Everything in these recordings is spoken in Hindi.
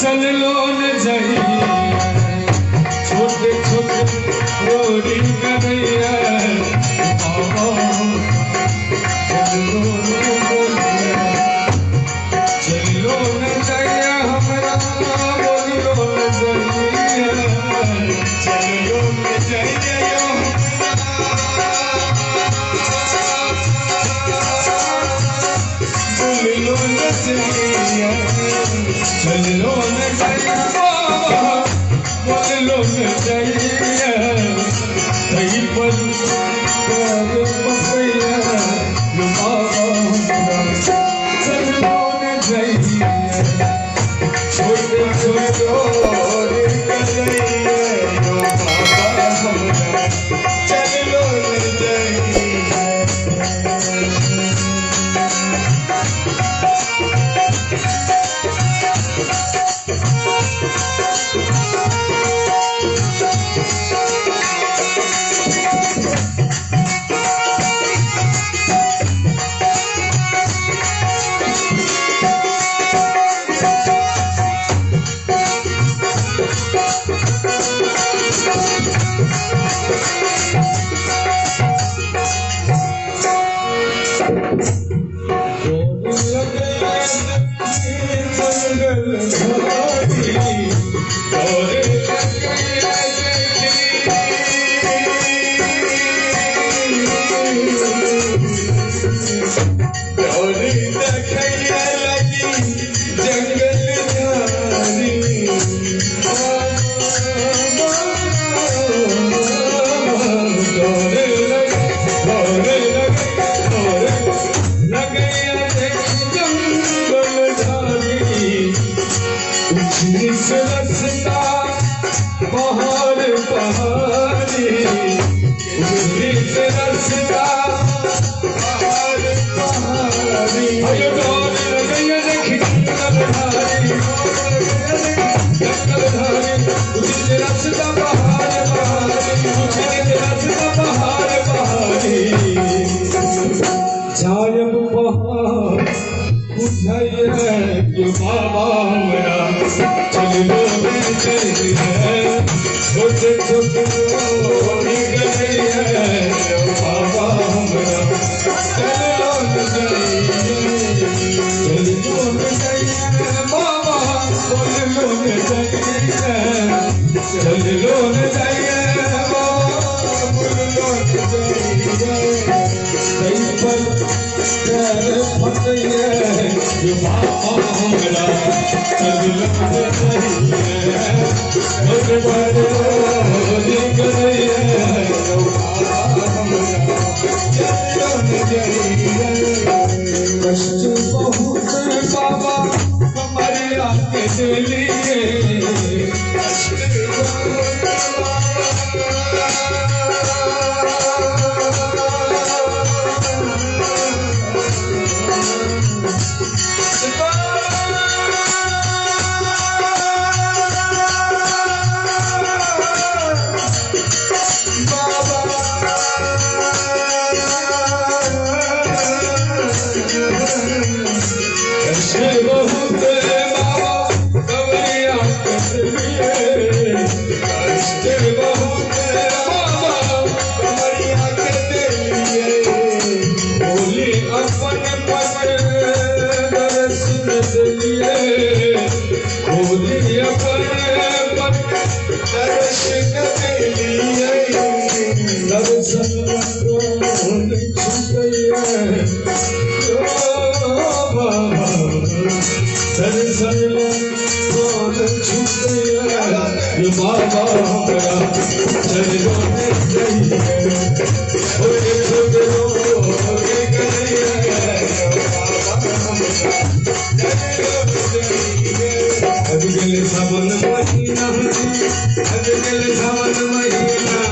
चल लो न जाइए छोटे छोटे रोड़ी कन्हैया बाबा चल लो न जाइए हमारा बोलियो न जाइए चल लो न जाइए बोलियो न जाइए चल लो न जाइए बाबा बोल लो न जाइए कहीं पर प्यार बसैया बाबा चल लो न जाइए छोटे छोटे और कन्हैया बाबा चल लो न जाइए पहाड़ पहाड़ी रस्ता पहाड़ पहाड़ी रस्ता पहाड़ पहाड़ी जायब पहाड़ उठाइए बाबा मेरा चल लो छोटे छोटे बाबा मेरा चल लो चल लो बाबा बोल लो चल लो बाबा बोल लो कहीं पर प्यार फसैया बाबा मेरा चल लो कष्ट बहुत बाबा हमारे आपके लिए सावन महीना सावन महीना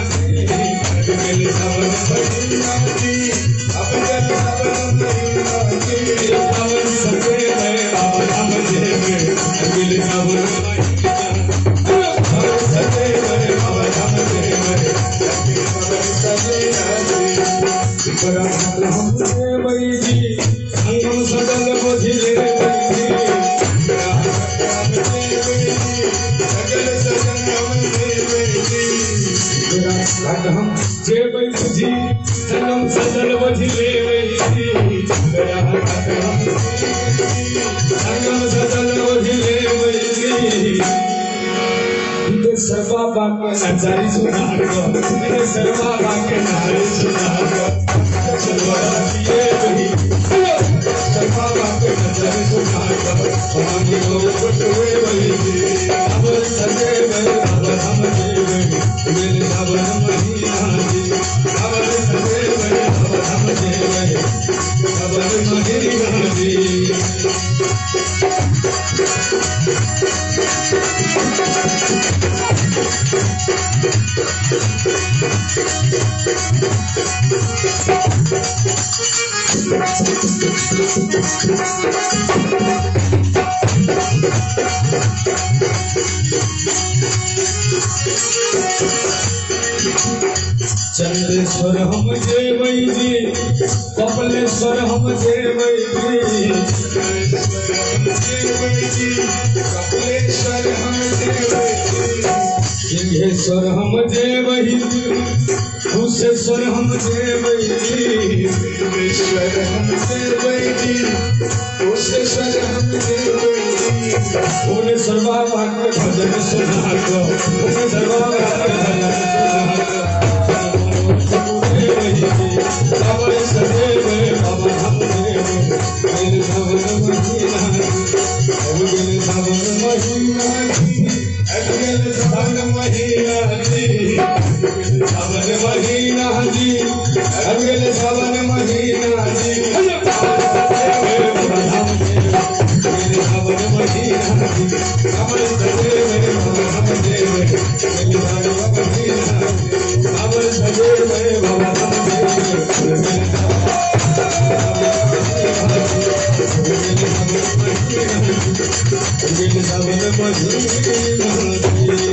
सावन सगल बुझिले हम जेब तुझी सनम सजल बजले सनम सजल बजले सर्वा बाके नजारी सुनार मेरे सर्वा बाके नारे सुनार चलवाड़ा दिए वही सर्वा बाके नजारी सुनार हम लोग बटवे वही अब सजे वही अब हम जेवे मेरे सावन महीना जी अब सजे वही अब हम जेवे सावन महीना जी चंदेश्वर हम जेवै जी कपलेश्वर हम जेवै जी कपलेश्वर हम जेवै सिंहेश्वर हम जेवै कुशेश्वर हम जेवै सिंहेश्वर हम जेवै जी कुशेश्वर हम जेवै भुवनेश्वर बाबा के भजन सुनाको भुवनेश्वर बाबा के भजन बाबा सदेवे बाबा हम देवे मेरे सावन महीना अगले सावन महीना अगले सावन महीना सावन महीना जी अगले सावन महीना जी मेरे सावन महीना जी बाबा सदेवे बाबा हम देवे मेरे सावन महीना बाबा सदेवे बाबा हम देवे